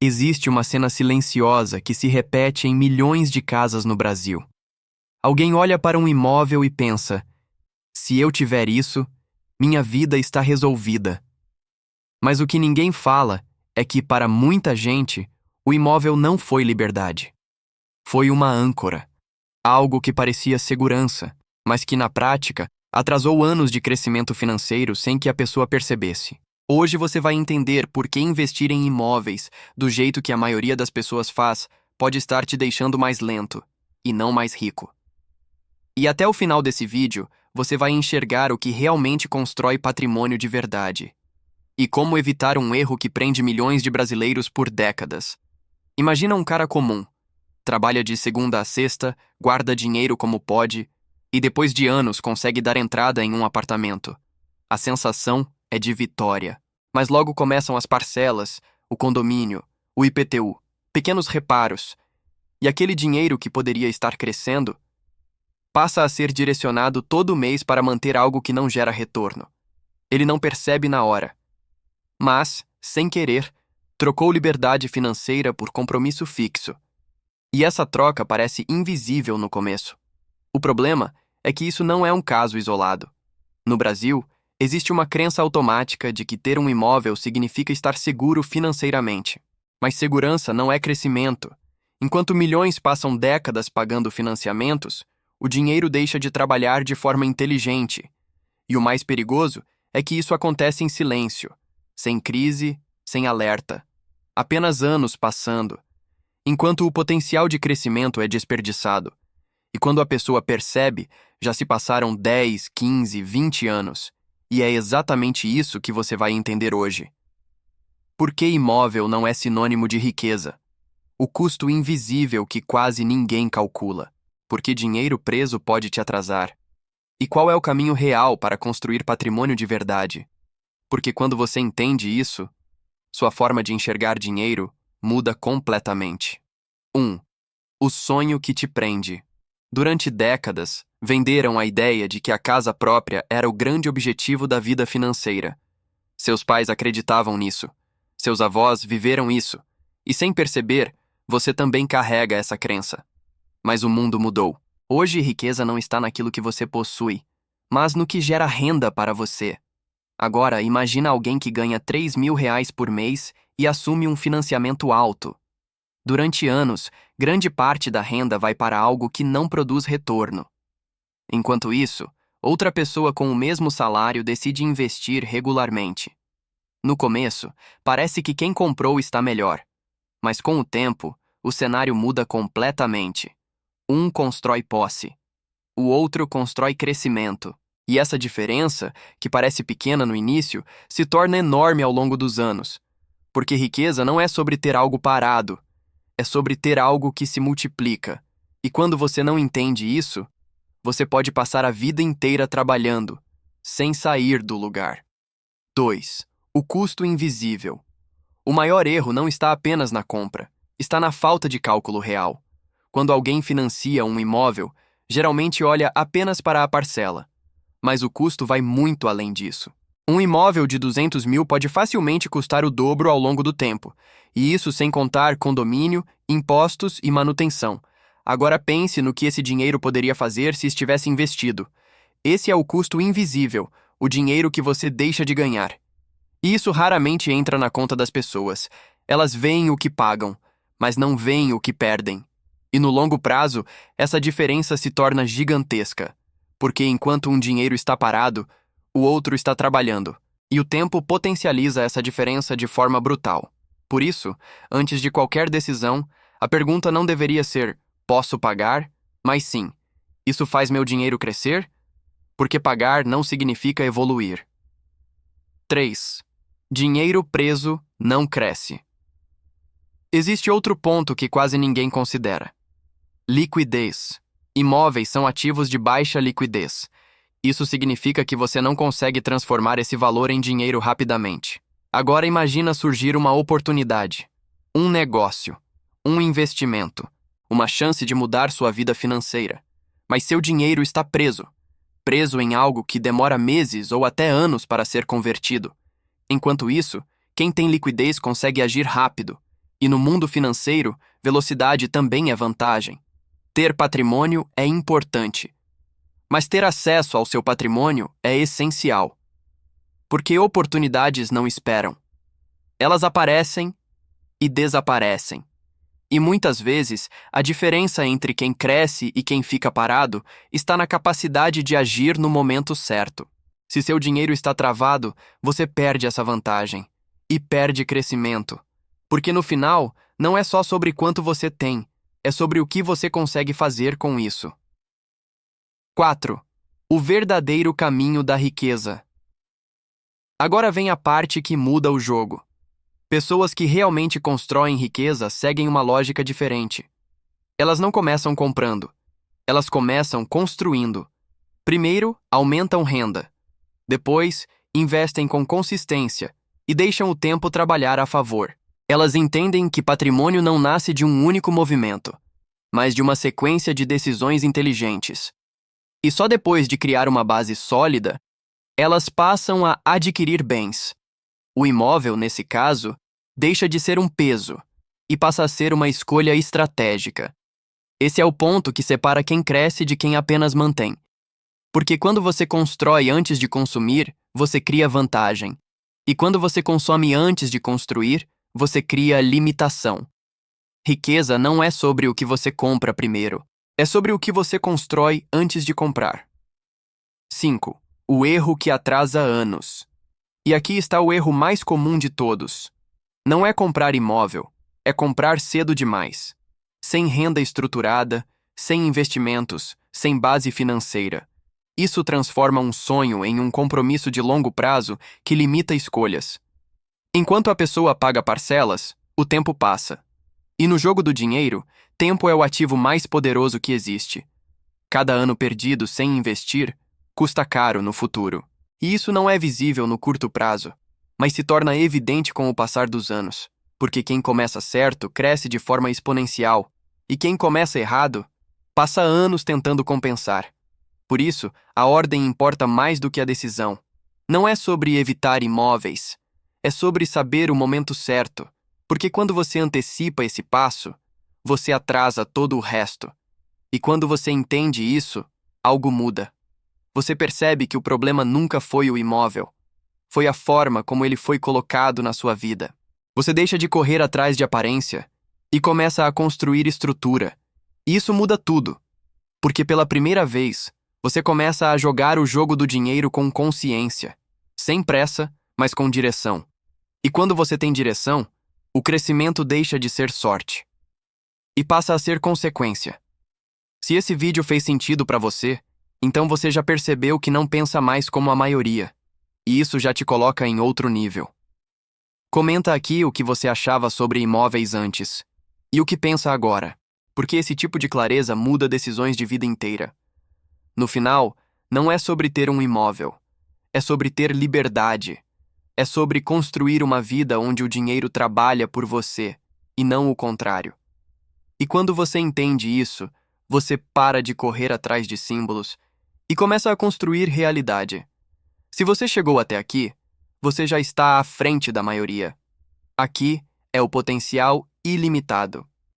Existe uma cena silenciosa que se repete em milhões de casas no Brasil. Alguém olha para um imóvel e pensa: se eu tiver isso, minha vida está resolvida. Mas o que ninguém fala é que, para muita gente, o imóvel não foi liberdade. Foi uma âncora, algo que parecia segurança, mas que, na prática, atrasou anos de crescimento financeiro sem que a pessoa percebesse. Hoje você vai entender por que investir em imóveis, do jeito que a maioria das pessoas faz, pode estar te deixando mais lento, e não mais rico. E até o final desse vídeo, você vai enxergar o que realmente constrói patrimônio de verdade. E como evitar um erro que prende milhões de brasileiros por décadas. Imagina um cara comum. Trabalha de segunda a sexta, guarda dinheiro como pode, e depois de anos consegue dar entrada em um apartamento. A sensação é de vitória. Mas logo começam as parcelas, o condomínio, o IPTU, pequenos reparos. E aquele dinheiro que poderia estar crescendo passa a ser direcionado todo mês para manter algo que não gera retorno. Ele não percebe na hora. Mas, sem querer, trocou liberdade financeira por compromisso fixo. E essa troca parece invisível no começo. O problema é que isso não é um caso isolado. No Brasil, existe uma crença automática de que ter um imóvel significa estar seguro financeiramente. Mas segurança não é crescimento. Enquanto milhões passam décadas pagando financiamentos, o dinheiro deixa de trabalhar de forma inteligente. E o mais perigoso é que isso acontece em silêncio, sem crise, sem alerta. Apenas anos passando, enquanto o potencial de crescimento é desperdiçado. E quando a pessoa percebe, já se passaram 10, 15, 20 anos. E é exatamente isso que você vai entender hoje. Por que imóvel não é sinônimo de riqueza? O custo invisível que quase ninguém calcula. Porque dinheiro preso pode te atrasar. E qual é o caminho real para construir patrimônio de verdade? Porque quando você entende isso, sua forma de enxergar dinheiro muda completamente. 1. O sonho que te prende. Durante décadas, venderam a ideia de que a casa própria era o grande objetivo da vida financeira. Seus pais acreditavam nisso. Seus avós viveram isso. E sem perceber, você também carrega essa crença. Mas o mundo mudou. Hoje, riqueza não está naquilo que você possui, mas no que gera renda para você. Agora, imagina alguém que ganha R$ 3.000 por mês e assume um financiamento alto. Durante anos, grande parte da renda vai para algo que não produz retorno. Enquanto isso, outra pessoa com o mesmo salário decide investir regularmente. No começo, parece que quem comprou está melhor. Mas com o tempo, o cenário muda completamente. Um constrói posse. O outro constrói crescimento. E essa diferença, que parece pequena no início, se torna enorme ao longo dos anos. Porque riqueza não é sobre ter algo parado. É sobre ter algo que se multiplica. E quando você não entende isso, você pode passar a vida inteira trabalhando, sem sair do lugar. 2. O custo invisível. O maior erro não está apenas na compra, está na falta de cálculo real. Quando alguém financia um imóvel, geralmente olha apenas para a parcela. Mas o custo vai muito além disso. Um imóvel de 200 mil pode facilmente custar o dobro ao longo do tempo, e isso sem contar condomínio, impostos e manutenção. Agora pense no que esse dinheiro poderia fazer se estivesse investido. Esse é o custo invisível, o dinheiro que você deixa de ganhar. E isso raramente entra na conta das pessoas. Elas veem o que pagam, mas não veem o que perdem. E no longo prazo, essa diferença se torna gigantesca, porque enquanto um dinheiro está parado, o outro está trabalhando, e o tempo potencializa essa diferença de forma brutal. Por isso, antes de qualquer decisão, a pergunta não deveria ser: posso pagar? Mas sim: isso faz meu dinheiro crescer? Porque pagar não significa evoluir. 3. Dinheiro preso não cresce. Existe outro ponto que quase ninguém considera: liquidez. Imóveis são ativos de baixa liquidez. Isso significa que você não consegue transformar esse valor em dinheiro rapidamente. Agora imagina surgir uma oportunidade, um negócio, um investimento, uma chance de mudar sua vida financeira. Mas seu dinheiro está preso em algo que demora meses ou até anos para ser convertido. Enquanto isso, quem tem liquidez consegue agir rápido. E no mundo financeiro, velocidade também é vantagem. Ter patrimônio é importante, mas ter acesso ao seu patrimônio é essencial. Porque oportunidades não esperam. Elas aparecem e desaparecem. E muitas vezes, a diferença entre quem cresce e quem fica parado está na capacidade de agir no momento certo. Se seu dinheiro está travado, você perde essa vantagem. E perde crescimento. Porque no final, não é só sobre quanto você tem, é sobre o que você consegue fazer com isso. 4. O verdadeiro caminho da riqueza. Agora vem a parte que muda o jogo. Pessoas que realmente constroem riqueza seguem uma lógica diferente. Elas não começam comprando. Elas começam construindo. Primeiro, aumentam renda. Depois, investem com consistência e deixam o tempo trabalhar a favor. Elas entendem que patrimônio não nasce de um único movimento, mas de uma sequência de decisões inteligentes. E só depois de criar uma base sólida, elas passam a adquirir bens. O imóvel, nesse caso, deixa de ser um peso e passa a ser uma escolha estratégica. Esse é o ponto que separa quem cresce de quem apenas mantém. Porque quando você constrói antes de consumir, você cria vantagem. E quando você consome antes de construir, você cria limitação. Riqueza não é sobre o que você compra primeiro, é sobre o que você constrói antes de comprar. 5. O erro que atrasa anos. E aqui está o erro mais comum de todos. Não é comprar imóvel, é comprar cedo demais. Sem renda estruturada, sem investimentos, sem base financeira. Isso transforma um sonho em um compromisso de longo prazo que limita escolhas. Enquanto a pessoa paga parcelas, o tempo passa. E no jogo do dinheiro, tempo é o ativo mais poderoso que existe. Cada ano perdido sem investir custa caro no futuro. E isso não é visível no curto prazo, mas se torna evidente com o passar dos anos, porque quem começa certo cresce de forma exponencial, e quem começa errado passa anos tentando compensar. Por isso, a ordem importa mais do que a decisão. Não é sobre evitar imóveis, é sobre saber o momento certo, porque quando você antecipa esse passo, você atrasa todo o resto. E quando você entende isso, algo muda. Você percebe que o problema nunca foi o imóvel, foi a forma como ele foi colocado na sua vida. Você deixa de correr atrás de aparência e começa a construir estrutura. E isso muda tudo, porque pela primeira vez, você começa a jogar o jogo do dinheiro com consciência, sem pressa, mas com direção. E quando você tem direção, o crescimento deixa de ser sorte e passa a ser consequência. Se esse vídeo fez sentido para você, então você já percebeu que não pensa mais como a maioria, e isso já te coloca em outro nível. Comenta aqui o que você achava sobre imóveis antes e o que pensa agora, porque esse tipo de clareza muda decisões de vida inteira. No final, não é sobre ter um imóvel, é sobre ter liberdade. É sobre construir uma vida onde o dinheiro trabalha por você, e não o contrário. E quando você entende isso, você para de correr atrás de símbolos e começa a construir realidade. Se você chegou até aqui, você já está à frente da maioria. Aqui é o potencial ilimitado.